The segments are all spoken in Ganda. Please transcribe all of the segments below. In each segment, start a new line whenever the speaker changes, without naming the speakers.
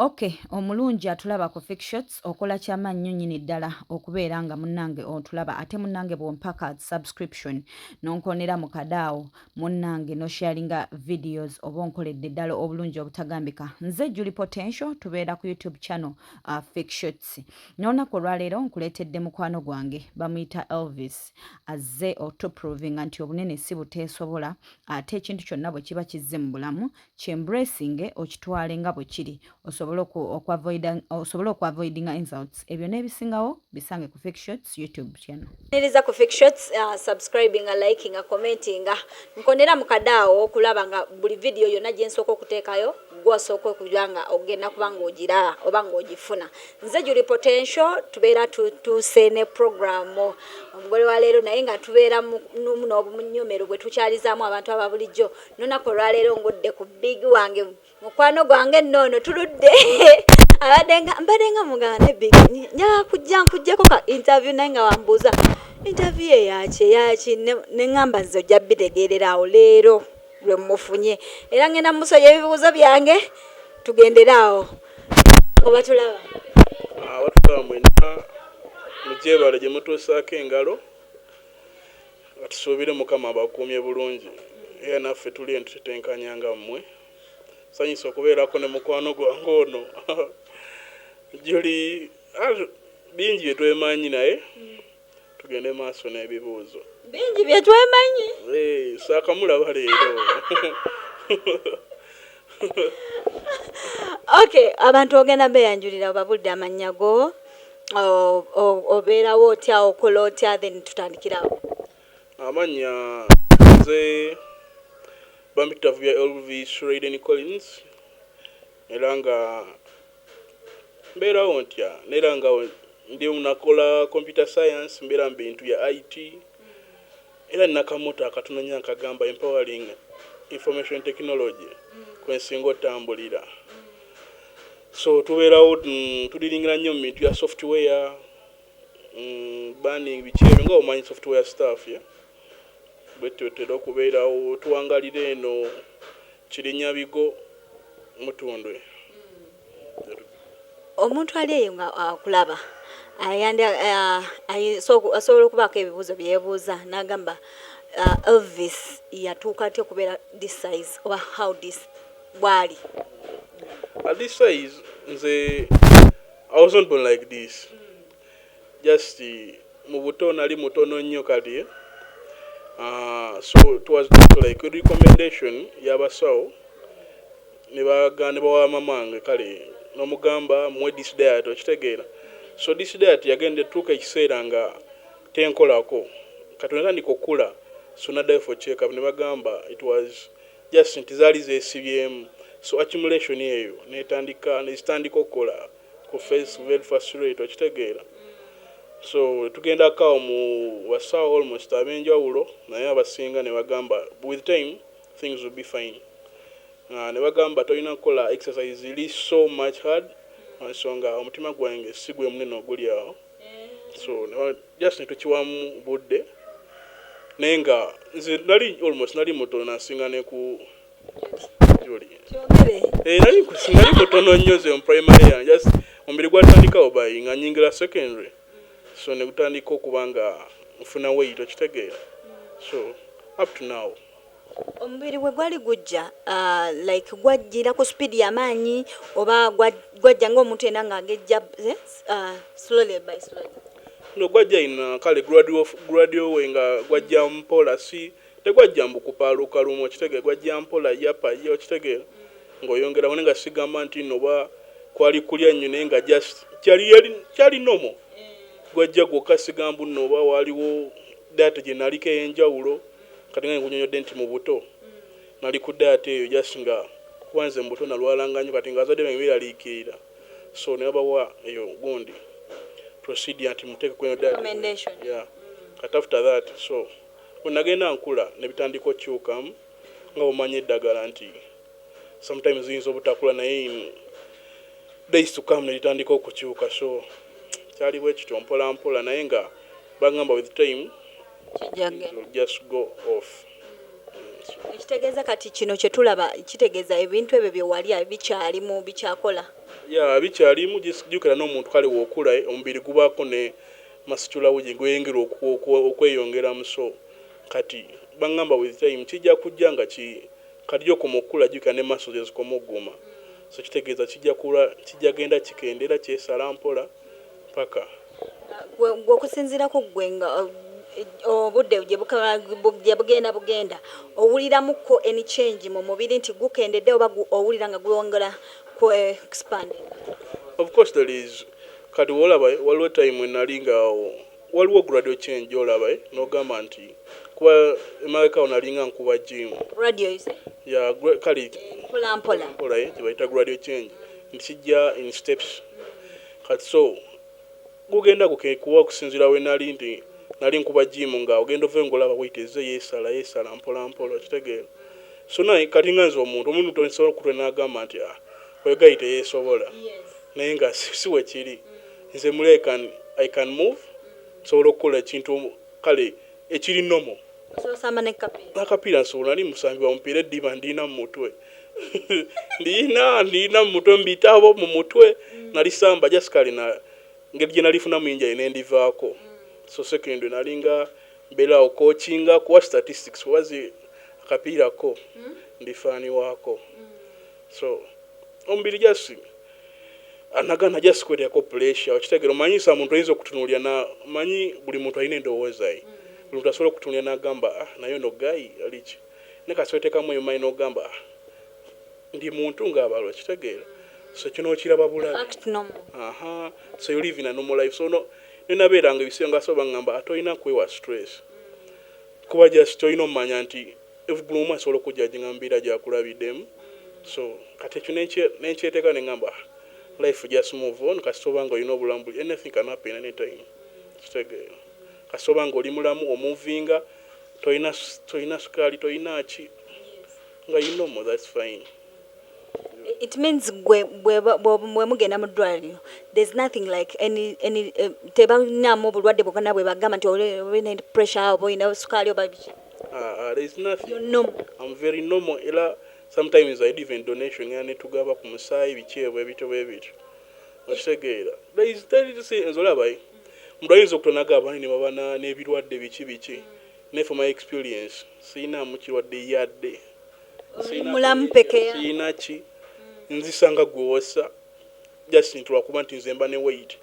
Okay, omulungi atulaba ku Fake Shots okola kyamannyo nnyini ddala okubeera nga munnange otulaba ate munnange bw'ompaka subscription n'onkonera mu kadaawo munnange n'osharinga videos oba onkoledde ddala obulungi obutagambika. Nze Julie Potential tubeera ku YouTube channel Fake Shots. N'olunaku olwaleero nkuleetedde mukwano gwange bamuyita Elvis azze otuprovinga nti obunene si buteesobola ate ekintu kyonna bwe kiba kizze mu bulamu kyembracinge okitwale nga bwe kiri osobola okwaavoidinga insults ebyo n'ebisingawo bisange ku Fake Shots YouTube channel.
Niriza ku Fake Shots, subscribing, liking, commenting, nkonera mu kadaawo okulaba nga buli video yonna gye nsooka okuteekayo gw'osooka okujja nga ogenda kuba ng'ogira oba ng'ogifuna. Nze Julie Potential tubeera tutuuse ne programu omugole wa leero naye nga tubeera n'obunyomero bwe tukyalizaamu abantu aba bulijjo. N'olunaku olwaleero ngudde ku big wange mukwano gwange nnono tuludde mbadde nga mugamba ne big njagala nkujjako ka interview naye nga wambuuza interview eyaki ne ŋŋamba nze ojja bitegeerera awo leero lwe mufunye era ngenda musoya ebibuuzo byange tugenderaawo oba tulaba
abatulaba mwena mugyebale gye mutuusaako engalo atusuubire mukama abakuumye bulungi era naffe tuli entutetenkanya nga mmwe sanyisa okubeerako ne mukwano gwange ono Juli bingi bye twemanyi naye tugende maaso n'ebibuuzo
bingi bye twemanyi
saakamulaba leero.
Okay, abantu ogenda beeyanjulira obabulidde amannya go obeerawo otya okola otya then tutandikirawo.
Amannya nze bampita vya Elvis Raiden Collins era nga mbeerawo ntya neera nga ndi nakola computer science mbeera mu bintu bya IT era nakamoto akatono nnyo akagamba empowering information technology kwensinga otambulira. So tubeerawo tuliringira nnyo mu bintu bya software banning bikyebyo nga omanyi software staff ya bwetutera okubeerawo tuwangalira eno Kirinya bigo mutundwe.
Omuntu ali eyo nga akulaba asobola okubaako ebibuuzo bye yeebuuza n'agamba Elvis yatuuka atya okubeera this size oba how this bwali.
At this size nze I wasn't born like this. Just mu buto nali mutono nnyo kati so it was like a recommendation y'abasawo ne bagane bawa mamange kale n'omugamba mwe this diet okitegeera. So this diet yagende tuuka ekiseera nga tenkolako katonda ndikokula so nadayo for check up ne bagamba it was just ntizali zesibyemu so accumulation eyo netandika okukola ku face very fast rate okitegeera. So tugenda kawo mu wasawo almost abenjawulo naye abasinga ne bagamba with time things will be fine. Ne bagamba tolina kukola exercise really so much hard nsonga omutima gwange sigwe munene oguli awo. So just netukiwamu budde naye nga nze nali almost nali mutono nasinga ne ku Julie. Nali mutono nnyo ze mu primary yange just omubiri gwatandikawo bayi nga nyingira secondary. So ne gutandika okuba nga nfuna weight okitegeera. So up to now
omubiri bwe gwali gujja like gwajjira ku speed y'amaanyi oba gwajja ng'omuntu yenna ng'agejja slowly by slowly.
No gwajja ina kale gradual way nga gwajja mpola si tegwajja mbu kupaaluka lumu okitegeera gwajja mpola yapa yo okitegeera ng'oyongera nga sigamba nti noba kwali kulya nnyo naye nga just kyali nomo gwajja gwokka sigamba nno oba waliwo data gye naliko ey'enjawulo kati nga nkunyonyodde nti mu buto nali ku data eyo just nga kwanze mu buto nalwalanga nnyo kati nga azadde bange biraliikirira so ne babawa eyo gundi procedure nti muteeke ku eyo data yeah. Kati after that so when nagenda nkula ne bitandika okyukamu nga omanyi eddagala nti sometimes ziyinza obutakula naye days to come ne litandika okukyuka so kyali bwe kityo mpola mpola naye nga bagamba with time it will just go off.
ekitegeeza kati kino kye tulaba kitegeeza ebintu ebyo bye wali bikyalimu bikyakola
ya bikyalimu jukira n'omuntu kale wokula omubiri gubaako ne masitula wuji gweyongera okweyongera muso kati bangamba with time kijja kujja nga kati okukula jukira ne maso zezikoma okuguma so kitegeeza kijja genda kikendera kyesala mpola paka
okusinziirako gwe nga obudde gye bugenda owuliramuko any change mu mubiri nti gukendedde oba owulira nga gwongera ku expanding?
Of course there is kati waliwo time enalinga waliwo gradual change olaba n'ogamba nti kuba emaleka onalinga nkuba gym
radio is
ya kali mpola kibayita gradual change nti kijja in steps kati so gugenda kuwa okusinziira we nali nkuba gym nga ogenda ove ngolaba weyiteze yesala mpola kitegeera so naye kati nganze omuntu tosobola okutwe n'agamba nti oyogayite yeesobola naye nga siwe kiri nze muli I can move sobola okukola ekintu kale ekiri nomo n'akapiira nsobola nali musambi wa mupiira eddiba ndiina mu mutwe ndiina mu mutwe mbitabo mu mutwe nali samba just kale ngeri gye nalifuna muyinja yenendivaako so secondary nalinga mbeerawo coachinga kuwa statistics wazi akapiira ko ndifaani waako so omubiri jasi anagana just kwetako pressure okitegeera omanyisa muntu ayinza okutunuulira na manyi buli muntu alina endowooza ye buli muntu asobola okutunuulira n'agamba naye no gayi aliki ne kasoteekamu eyo mayi n'ogamba ndi muntu ng'abalwa kitegeera so kino okiraba bulabi so you live in a normal life so no nenabeeranga ebiseera nga soba ngamba atolina kwewa stress kuba just tolina omumanya nti buli omu asobola okujjajinga mu mbeera gyakulabiddemu so kati ekyo nenkyeteeka ne ngamba life just move on kasitoba nga olina obulamu buli anything can happen anytime kitegeera kasitoba nga oli mulamu omuvinga tolina sukaali tolina ki nga you know that's fine.
It means bwe mugenda mu ddwaliro there's nothing like any tebanamu obulwadde bwokana bwe bagamba nti olina pressure oba olina sukaali oba biki?
There's nothing.
You're normal.
I'm very normal. Sometimes I even donation and to go back to Musai, which bit. Oshegera. There is Zolabai. Mbrains of Tonaga, any Mavana, Navy, what the Vichi. Ne from my experience, Sina much what the yard day. Sinachi. Nzisanga guosa just into akubanti nzemba ne weight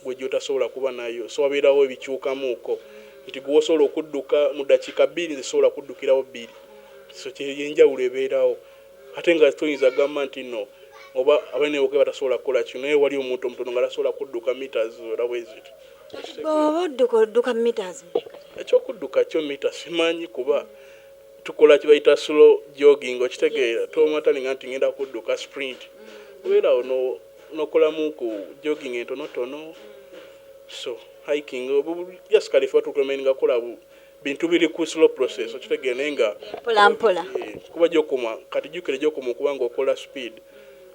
gwe jotasobola kuba nayo so abeerawo ebikyukamuuko nti gwosobola okudduka mu dakiika 2 zisobola kuddukirawo 2 so kyenjawulo ebeerawo ate nga tuyinza gamba nti no oba abanewoke batasobola kukola kino naye wali omuntu omutono nga tasobola kudduka meters olawezit
odduka meters
ekyokudduka kyo mita simanyi kuba tukola kibayita slow jogging okitegeera tomatalinga nti ngenda kudduka sprint obeera nokolamu ku jogging entonotono so hiking just kalifa tukumeninga kola bintu biri ku slow process okitegeera naye nga
mpola
kuba gyokoma kati jukire gyokoma okuba nga okola speed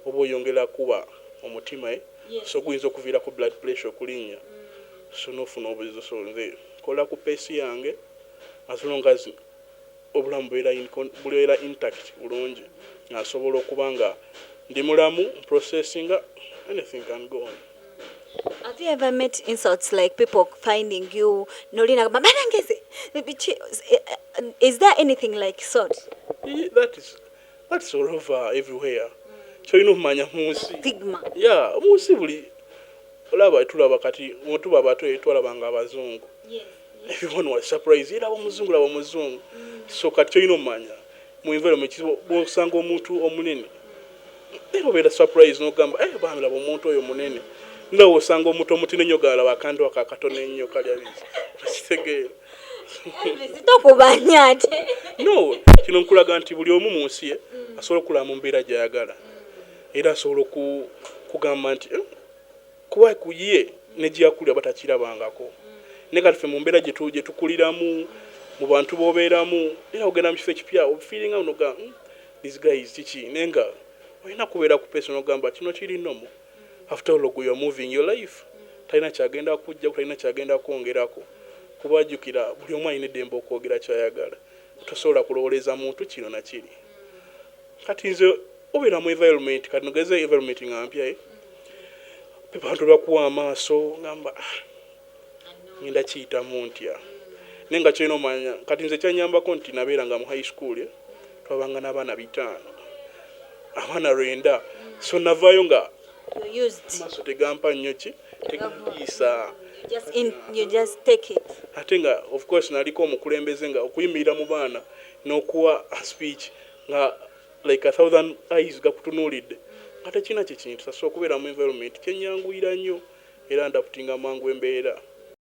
oba oyongera kuba omutima so guyinza okuviira ku blood pressure okulinnya so nofuna obuzizo so nze kola ku pace yange as long as obulamu bubeera intact bulungi asobola okuba nga ndi mulamu processing anything can go on.
Have you ever met insults like people finding you nolina mabanangeze? Is there anything like sort?
That's all over everywhere. So you know manya munsi.
Stigma.
Yeah, munsi buli olaba tulaba kati mutuba bato etwalabanga abazungu.
Yes.
Everyone was surprised. Era omuzungu laba omuzungu. So kati you know manya mu environment bosanga omuntu omunene. Ero bera surprise no gamba bambi laba omuntu oyo munene. Nga osanga omuntu omutine nnyo gala bakando akakatone nnyo kali abizi. Kitegeera.
Sitokubanya ate.
No, kino nkulaga nti buli omu mu nsi asobola okula mu mbeera gy'ayagala. Era asobola kugamba nti kuba kuye ne gy'akulira batakirabangako. Ne kati ffe mu mbeera gye tukuliramu mu bantu b'obeeramu era ogenda mu kifo ekipya feeling unoga these guys kiki nenga olina kubeera ku person ogamba kino kiri nomo after all you are moving your life talina kyagenda kujja talina kyagenda kwongerako kuba jjukira buli omu alina eddembe okwogera kyayagala tosobola kulowoleza muntu kino na kiri kati nze obeera mu environment kati nogeze environment nga mpya abantu bakuwa amaaso ngamba ngenda kiyitamu ntya naye nga kirina omanya kati nze kyanyambako nti nabeeranga mu high school twabanga n'abaana 5 abaana 9 so navaayo nga amaaso tegampa nnyo ki tegampiisa
you just take it
ate nga of course naliko omukulembeze nga okuyimirira mu baana n'okuwa a speech nga like 1,000 eyes gakutunuulidde ate kina kye kintu so okubeera mu environment kyenyanguyira nnyo era ndaputinga mangu embeera